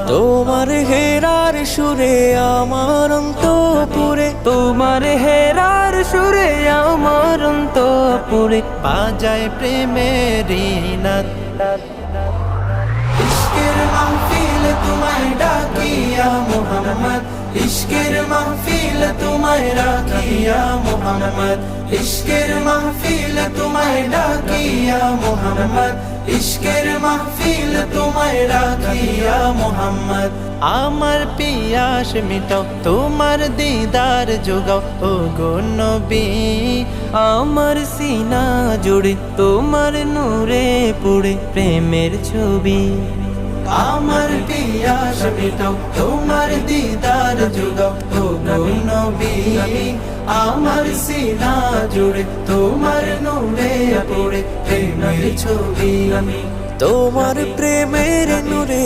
তোমার হেরার সুরে আমার অন্তপুরে, তোমার হেরার সুরে আমার অন্তপুরে বাজায় প্রেমের নাদ। ইশকের মাহফিল তোমায় ডাকিয়া মুহাম্মদ, ইশকের মাহফিল তোমায় রাখিয়া মুহাম্মদ, ইশকের মাহফিল তোমায় ডাকিয়া মুহাম্মদ, ইশকের মাহফিল তোমায় রাখিয়া মুহাম্মদ। আমার পিয়াস মিটাও তোমার দিদার যোগাও ও গো নবী, আমার সিনা জুড়ে তোমার নূরে পুড়ে প্রেমের ছবি। আমার পিয়াস মিটাও তোমার দিদার যোগাও ও গো নবী, আমার সিনা জুড়ে তোমার নূরে পড়ে প্রেমের ছবি। তোমার প্রেমের নূরে